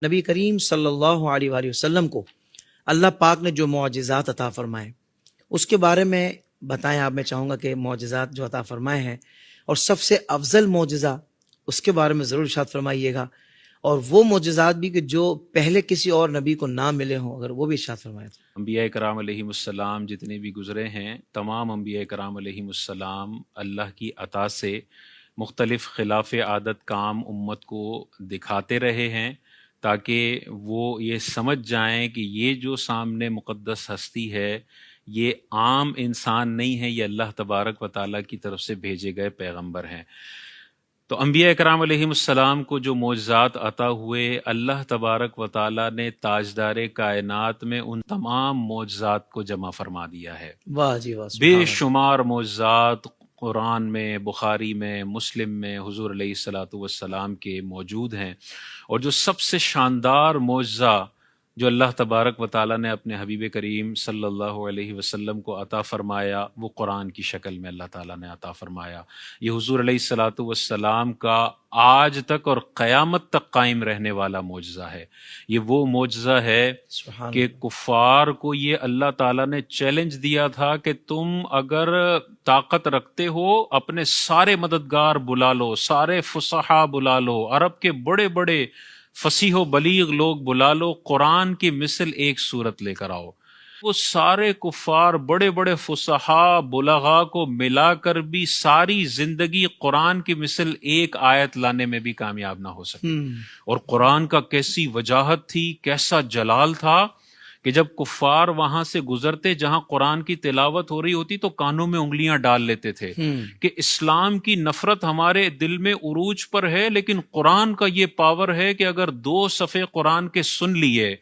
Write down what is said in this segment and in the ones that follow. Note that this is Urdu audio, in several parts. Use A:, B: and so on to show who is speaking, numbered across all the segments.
A: نبی کریم صلی اللہ علیہ وآلہ وسلم کو اللہ پاک نے جو معجزات عطا فرمائے اس کے بارے میں بتائیں آپ. میں چاہوں گا کہ معجزات جو عطا فرمائے ہیں اور سب سے افضل معجزہ اس کے بارے میں ضرور ارشاد فرمائیے گا، اور وہ معجزات بھی کہ جو پہلے کسی اور نبی کو نہ ملے ہوں، اگر وہ بھی ارشاد فرمائے.
B: انبیاء کرام علیہم السلام جتنے بھی گزرے ہیں، تمام انبیاء کرام علیہم السلام اللہ کی عطا سے مختلف خلاف عادت کام امت کو دکھاتے رہے ہیں، تاکہ وہ یہ سمجھ جائیں کہ یہ جو سامنے مقدس ہستی ہے یہ عام انسان نہیں ہے، یہ اللہ تبارک و تعالیٰ کی طرف سے بھیجے گئے پیغمبر ہیں. تو انبیاء کرام علیہم السلام کو جو معجزات عطا ہوئے، اللہ تبارک و تعالیٰ نے تاجدار کائنات میں ان تمام معجزات کو جمع فرما دیا ہے.
A: واہ جی واہ،
B: بے
A: سبحان اللہ.
B: شمار معجزات قرآن میں، بخاری میں، مسلم میں حضور علیہ الصلاۃ والسلام کے موجود ہیں، اور جو سب سے شاندار معجزہ جو اللہ تبارک و تعالیٰ نے اپنے حبیب کریم صلی اللہ علیہ وسلم کو عطا فرمایا وہ قرآن کی شکل میں اللہ تعالیٰ نے عطا فرمایا. یہ حضور علیہ الصلاۃ والسلام کا آج تک اور قیامت تک قائم رہنے والا معجزہ ہے. یہ وہ معجزہ ہے
A: سبحان
B: کہ
A: اللہ.
B: کفار کو یہ اللہ تعالیٰ نے چیلنج دیا تھا کہ تم اگر طاقت رکھتے ہو اپنے سارے مددگار بلا لو، سارے فصحاء بلا لو، عرب کے بڑے بڑے فصیح و بلیغ لوگ بلا لو، قرآن کی مثل ایک صورت لے کر آؤ. وہ سارے کفار بڑے بڑے فصحاء بلغاء کو ملا کر بھی ساری زندگی قرآن کی مثل ایک آیت لانے میں بھی کامیاب نہ ہو سکے. اور قرآن کا کیسی وجاہت تھی، کیسا جلال تھا کہ جب کفار وہاں سے گزرتے جہاں قرآن کی تلاوت ہو رہی ہوتی تو کانوں میں انگلیاں ڈال لیتے تھے کہ اسلام کی نفرت ہمارے دل میں عروج پر ہے، لیکن قرآن کا یہ پاور ہے کہ اگر 2 صفحے قرآن کے سن لیے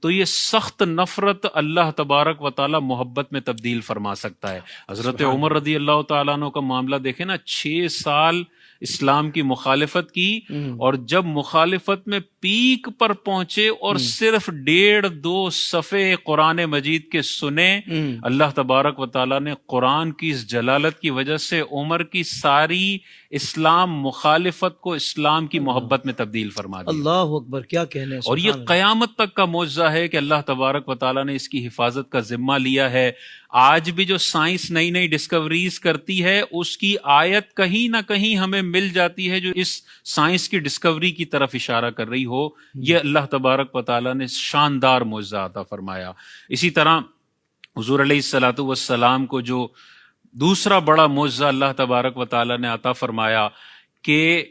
B: تو یہ سخت نفرت اللہ تبارک و تعالی محبت میں تبدیل فرما سکتا ہے. حضرت عمر رضی اللہ تعالیٰ عنہ کا معاملہ دیکھیں نا، 6 سال اسلام کی مخالفت کی، اور جب مخالفت میں پیک پر پہنچے اور صرف 1.5-2 صفحے قرآن مجید کے سنے، اللہ تبارک و تعالیٰ نے قرآن کی اس جلالت کی وجہ سے عمر کی ساری اسلام مخالفت کو اسلام کی محبت میں تبدیل فرما دیا.
A: اللہ اکبر، کیا کہنے.
B: اور یہ قیامت تک کا معجزہ ہے کہ اللہ تبارک و تعالیٰ نے اس کی حفاظت کا ذمہ لیا ہے. آج بھی جو سائنس نئی نئی ڈسکوریز کرتی ہے اس کی آیت کہیں نہ کہیں ہمیں مل جاتی ہے جو اس سائنس کی ڈسکوری کی طرف اشارہ کر رہی ہو. یہ اللہ تبارک و تعالیٰ نے شاندار معجزہ عطا فرمایا. اسی طرح حضور علیہ الصلاۃ والسلام کو جو دوسرا بڑا معجزہ اللہ تبارک و تعالیٰ نے عطا فرمایا کہ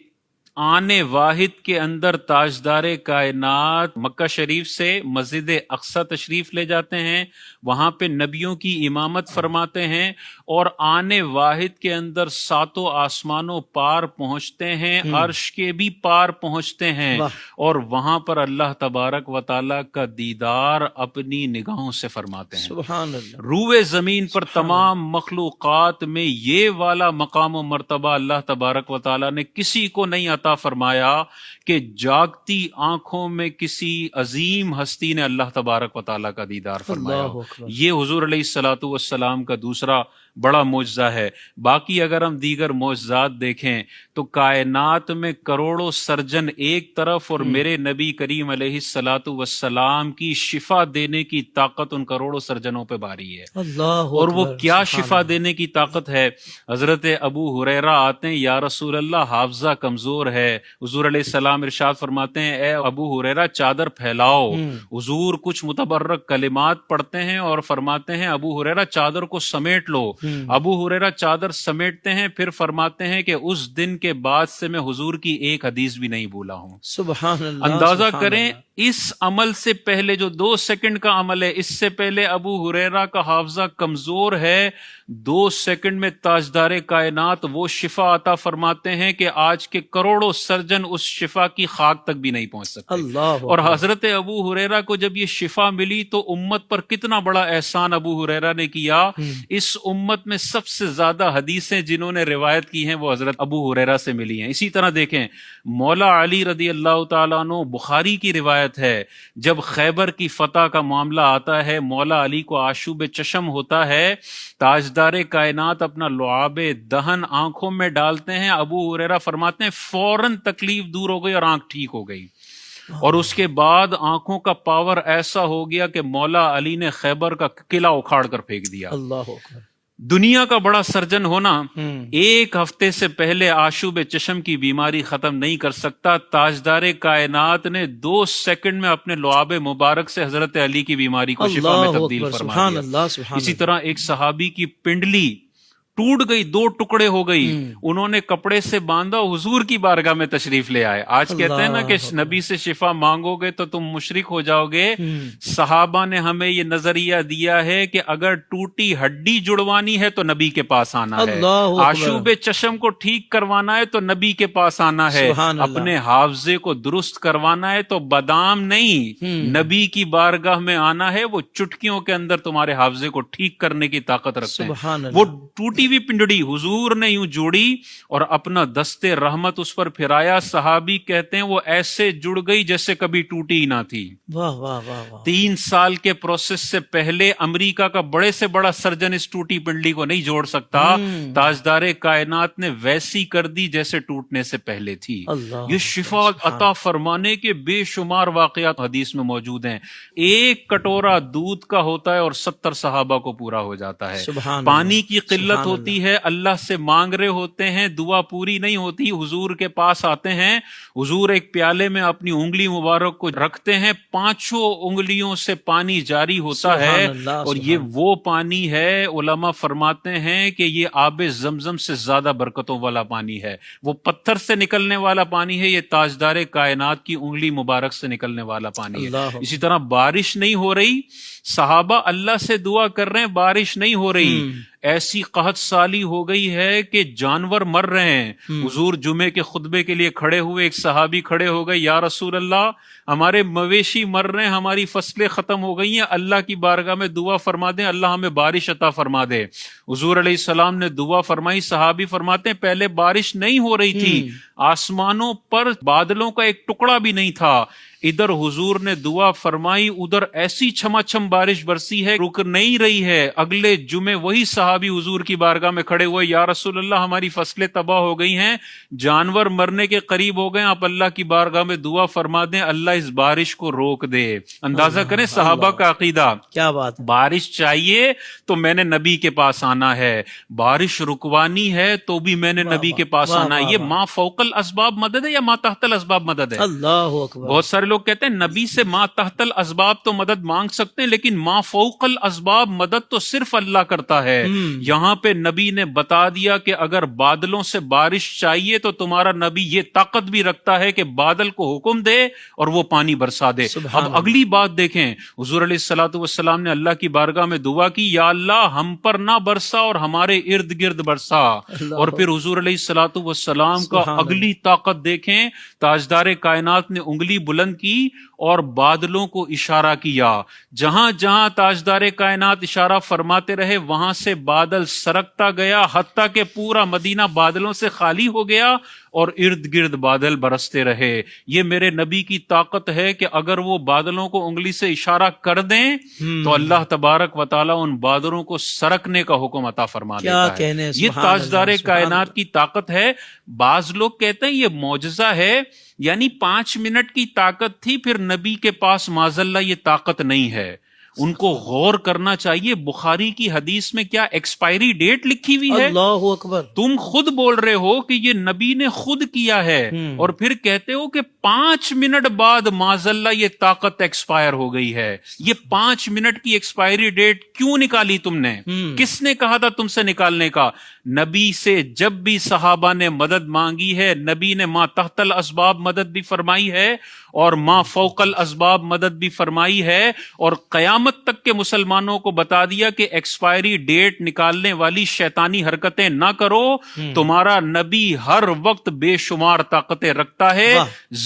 B: آنے واحد کے اندر تاجدار کائنات مکہ شریف سے مسجد اقصی تشریف لے جاتے ہیں، وہاں پہ نبیوں کی امامت فرماتے ہیں، اور آنے واحد کے اندر 7 آسمانوں پار پہنچتے ہیں، عرش کے بھی پار پہنچتے ہیں، اور وہاں پر اللہ تبارک و تعالیٰ کا دیدار اپنی نگاہوں سے فرماتے ہیں.
A: سبحان اللہ.
B: روئے زمین پر تمام مخلوقات میں یہ والا مقام و مرتبہ اللہ تبارک و تعالیٰ نے کسی کو نہیں عطا فرمایا کہ جاگتی آنکھوں میں کسی عظیم ہستی نے اللہ تبارک و تعالیٰ کا دیدار فرمایا. یہ حضور علیہ الصلاۃ والسلام کا دوسرا بڑا معجزہ ہے. باقی اگر ہم دیگر معجزات دیکھیں تو کائنات میں کروڑوں سرجن ایک طرف اور میرے نبی کریم علیہ الصلاۃ والسلام کی شفا دینے کی طاقت ان کروڑوں سرجنوں پہ باری ہے. اور وہ کیا شفا دینے کی طاقت ہے؟ حضرت ابو ہریرہ آتے ہیں، یا رسول اللہ حافظہ کمزور ہے. حضور علیہ السلام ارشاد فرماتے ہیں اے ابو ہریرہ چادر پھیلاؤ. حضور کچھ متبرک کلمات پڑھتے ہیں اور فرماتے ہیں ابو ہریرہ چادر کو سمیٹ لو. ابو ہریرہ چادر سمیٹتے ہیں، پھر فرماتے ہیں کہ اس دن کے بعد سے میں حضور کی ایک حدیث بھی نہیں بھولا ہوں.
A: سبحان اللہ.
B: اندازہ کریں اس عمل سے پہلے جو 2 سیکنڈ کا عمل ہے، اس سے پہلے ابو ہریرہ کا حافظہ کمزور ہے، 2 سیکنڈ میں تاجدار کائنات وہ شفا عطا فرماتے ہیں کہ آج کے کروڑوں سرجن اس شفا کی خاک تک بھی نہیں پہنچ سکتے. اور حضرت ابو ہریرہ کو جب یہ شفا ملی تو امت پر کتنا بڑا احسان ابو ہریرہ نے کیا. اس امت میں سب سے زیادہ حدیثیں جنہوں نے روایت کی ہیں وہ حضرت ابو ہریرہ سے ملی ہیں. اسی طرح دیکھیں مولا علی رضی اللہ تعالیٰ عنہ، بخاری کی روایت ہے، جب خیبر کی فتح کا معاملہ آتا ہے مولا علی کو آشوب چشم ہوتا ہے، تاجدار کائنات اپنا لعاب دہن آنکھوں میں ڈالتے ہیں. ابو ہریرہ فرماتے ہیں فوراً تکلیف دور ہو گئی اور آنکھ ٹھیک ہو گئی. اور اس کے بعد آنکھوں کا پاور ایسا ہو گیا کہ مولا علی نے خیبر کا قلعہ اکھاڑ کر پھینک دیا.
A: اللہ اکبر.
B: دنیا کا بڑا سرجن ہونا ایک ہفتے سے پہلے آشوب چشم کی بیماری ختم نہیں کر سکتا. تاجدار کائنات نے 2 سیکنڈ میں اپنے لعاب مبارک سے حضرت علی کی بیماری کو شفا میں تبدیل فرما
A: سبحان
B: دیا.
A: اللہ سبحان
B: اسی طرح ایک صحابی کی پنڈلی ٹوٹ گئی، 2 ٹکڑے ہو گئی، انہوں نے کپڑے سے باندھا، حضور کی بارگاہ میں تشریف لے آئے. آج کہتے ہیں نا کہ نبی سے شفا مانگو گے تو تم مشرک ہو جاؤ گے. صحابہ نے ہمیں یہ نظریہ دیا ہے کہ اگر ٹوٹی ہڈی جڑوانی ہے تو نبی کے پاس آنا ہے، آشوب چشم کو ٹھیک کروانا ہے تو نبی کے پاس آنا ہے، اپنے حافظے کو درست کروانا ہے تو بادام نہیں، نبی کی بارگاہ میں آنا ہے. وہ چٹکیوں کے اندر تمہارے حافظے کو ٹھیک کرنے کی طاقت رکھتے ہیں. وہ ٹوٹی ہوئی پنڈڑی حضور نے یوں جوڑی اور اپنا دستے رحمت اس پر پھرایا. صحابی کہتے ہیں وہ ایسے جڑ گئی جیسے کبھی ٹوٹی ہی نہ تھی.
A: واہ واہ واہ واہ.
B: 3 سال کے پروسیس سے پہلے امریکہ کا بڑے سے بڑا سرجن اس ٹوٹی پنڈلی کو نہیں جوڑ سکتا. تاجدار کائنات نے ویسی کر دی جیسے ٹوٹنے سے پہلے تھی. یہ شفا عطا فرمانے کے بے شمار واقعات حدیث میں موجود ہیں. 1 کٹورا دودھ کا ہوتا ہے اور 70 صحابہ کو پورا ہو جاتا ہے. پانی کی قلت ہوتی ہے، اللہ سے مانگ رہے ہوتے ہیں، دعا پوری نہیں ہوتی، حضور کے پاس آتے ہیں، حضور ایک پیالے میں اپنی انگلی مبارک کو رکھتے ہیں، 5 انگلیوں سے پانی جاری ہوتا ہے اور یہ وہ پانی ہے، علماء فرماتے ہیں کہ یہ آب زمزم سے زیادہ برکتوں والا پانی ہے. وہ پتھر سے نکلنے والا پانی ہے، یہ تاجدار کائنات کی انگلی مبارک سے نکلنے والا پانی ہے. اسی طرح بارش نہیں ہو رہی، صحابہ اللہ سے دعا کر رہے ہیں، بارش نہیں ہو رہی، ایسی قحط سالی ہو گئی ہے کہ جانور مر رہے ہیں. حضور جمعے کے خطبے کے لیے کھڑے ہوئے، ایک صحابی کھڑے ہو گئے، یا رسول اللہ ہمارے مویشی مر رہے ہیں، ہماری فصلیں ختم ہو گئی ہیں، اللہ کی بارگاہ میں دعا فرما دیں، اللہ ہمیں بارش عطا فرما دے. حضور علیہ السلام نے دعا فرمائی. صحابی فرماتے ہیں پہلے بارش نہیں ہو رہی تھی، آسمانوں پر بادلوں کا ایک ٹکڑا بھی نہیں تھا. ادھر حضور نے دعا فرمائی، ادھر ایسی چھما چھم بارش برسی ہے، رک نہیں رہی ہے. اگلے جمعے وہی صحابی حضور کی بارگاہ میں کھڑے ہوئے، یا رسول اللہ ہماری فصلیں تباہ ہو گئی ہیں، جانور مرنے کے قریب ہو گئے، آپ اللہ کی بارگاہ میں دعا فرما دیں، اللہ اس بارش کو روک دے. اندازہ کریں صحابہ کا عقیدہ.
A: کیا بات.
B: بارش چاہیے تو میں نے نبی کے پاس آنا ہے، بارش رکوانی ہے تو بھی میں نے نبی کے پاس آنا ہے. یہ ما فوق الاسباب مدد ہے یا ما تحت الاسباب مدد ہے؟
A: اللہ اکبر.
B: بہت سارے لوگ کہتے ہیں نبی سے ما تحت الاسباب تو مدد مانگ سکتے ہیں، لیکن ما فوق الاسباب مدد تو صرف اللہ کرتا ہے. یہاں پہ نبی نے بتا دیا کہ اگر بادلوں سے بارش چاہیے تو تمہارا نبی یہ طاقت بھی رکھتا ہے کہ بادل کو حکم دے اور وہ پانی برسا دے. اب اگلی بات دیکھیں، حضور علیہ الصلوۃ والسلام نے اللہ کی بارگاہ میں دعا کی، یا اللہ ہم پر نہ برسا اور ہمارے ارد گرد برسا. اور پھر حضور علیہ الصلوۃ والسلام کا اگلی طاقت دیکھیں، تاجدار کائنات نے انگلی بلند کی اور بادلوں کو اشارہ کیا. جہاں جہاں تاجدار کائنات اشارہ فرماتے رہے وہاں سے بادل سرکتا گیا، حتیٰ کہ پورا مدینہ بادلوں سے خالی ہو گیا اور ارد گرد بادل برستے رہے. یہ میرے نبی کی طاقت ہے کہ اگر وہ بادلوں کو انگلی سے اشارہ کر دیں تو اللہ تبارک و تعالیٰ ان بادلوں کو سرکنے کا حکم عطا فرما دیتا ہے. یہ تاجدار کائنات کی طاقت ہے. بعض لوگ کہتے ہیں یہ معجزہ ہے، یعنی 5 منٹ کی طاقت تھی، پھر نبی کے پاس معاذاللہ یہ طاقت نہیں ہے. ان کو غور کرنا چاہیے. بخاری کی حدیث میں کیا ایکسپائری ڈیٹ لکھی ہوئی ہے؟
A: اللہ اکبر. تم
B: خود بول رہے ہو کہ یہ نبی نے خود کیا ہے اور پھر کہتے ہو کہ 5 منٹ بعد معاذاللہ یہ طاقت ایکسپائر ہو گئی ہے. یہ 5 منٹ کی ایکسپائری ڈیٹ کیوں نکالی تم نے؟ کس نے کہا تھا تم سے نکالنے کا؟ نبی سے جب بھی صحابہ نے مدد مانگی ہے، نبی نے ما تحت الاسباب مدد بھی فرمائی ہے اور ما فوق الاسباب مدد بھی فرمائی ہے، اور قیامت تک کے مسلمانوں کو بتا دیا کہ ایکسپائری ڈیٹ نکالنے والی شیطانی حرکتیں نہ کرو. تمہارا نبی ہر وقت بے شمار طاقتیں رکھتا ہے،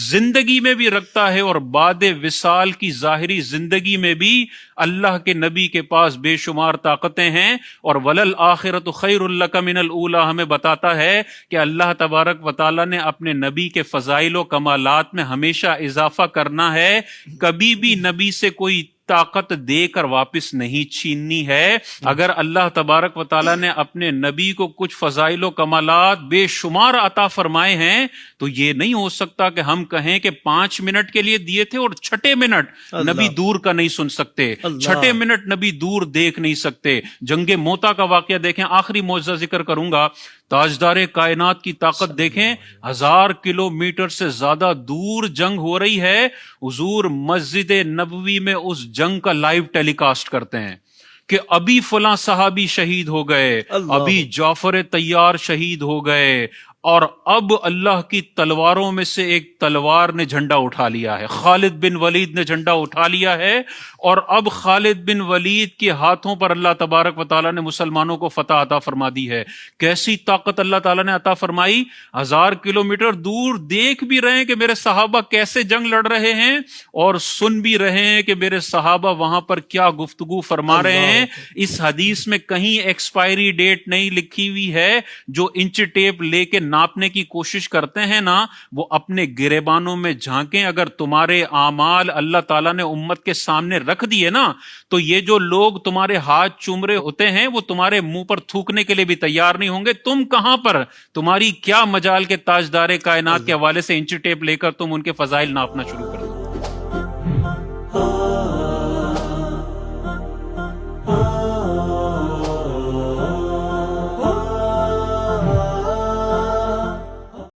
B: زندگی میں بھی رکھتا ہے اور بعد وصال کی ظاہری زندگی میں بھی اللہ کے نبی کے پاس بے شمار طاقتیں ہیں. اور وللآخرۃ خیر لک من الاولی ہمیں بتاتا ہے کہ اللہ تبارک و تعالیٰ نے اپنے نبی کے فضائل و کمالات میں ہمیشہ اضافہ کرنا ہے. کبھی بھی نبی سے کوئی طاقت دے کر واپس نہیں چھیننی ہے. اگر اللہ تبارک و تعالیٰ نے اپنے نبی کو کچھ فضائل و کمالات بے شمار عطا فرمائے ہیں تو یہ نہیں ہو سکتا کہ ہم کہیں کہ 5 منٹ کے لیے دیے تھے اور 6 منٹ نبی دور کا نہیں سن سکتے, 6 منٹ نبی دور دیکھ نہیں سکتے. جنگ موتا کا واقعہ دیکھیں, آخری معجزہ ذکر کروں گا. تاجدار کائنات کی طاقت دیکھیں, 1000 کلومیٹر سے زیادہ دور جنگ ہو رہی ہے, حضور مسجد نبوی میں اس جنگ کا لائیو ٹیلی کاسٹ کرتے ہیں کہ ابھی فلاں صحابی شہید ہو گئے, ابھی جعفر طیار شہید ہو گئے, اور اب اللہ کی تلواروں میں سے ایک تلوار نے جھنڈا اٹھا لیا ہے, خالد بن ولید نے جھنڈا اٹھا لیا ہے, اور اب خالد بن ولید کے ہاتھوں پر اللہ تبارک و تعالیٰ نے مسلمانوں کو فتح عطا فرما دی ہے. کیسی طاقت اللہ تعالیٰ نے عطا فرمائی, 1000 کلومیٹر دور دیکھ بھی رہے ہیں کہ میرے صحابہ کیسے جنگ لڑ رہے ہیں, اور سن بھی رہے ہیں کہ میرے صحابہ وہاں پر کیا گفتگو فرما رہے ہیں. اس حدیث میں کہیں ایکسپائری ڈیٹ نہیں لکھی ہوئی ہے. جو انچ ٹیپ لے کے ناپنے کی کوشش کرتے ہیں نا, وہ اپنے گریبانوں میں جھانکیں. اگر تمہارے اعمال اللہ تعالیٰ نے امت کے سامنے رکھ دیے نا, تو یہ جو لوگ تمہارے ہاتھ چوم رہے ہوتے ہیں وہ تمہارے منہ پر تھوکنے کے لیے بھی تیار نہیں ہوں گے. تم کہاں پر, تمہاری کیا مجال کے تاجدار کائنات کے حوالے سے انچ ٹیپ لے کر تم ان کے فضائل ناپنا شروع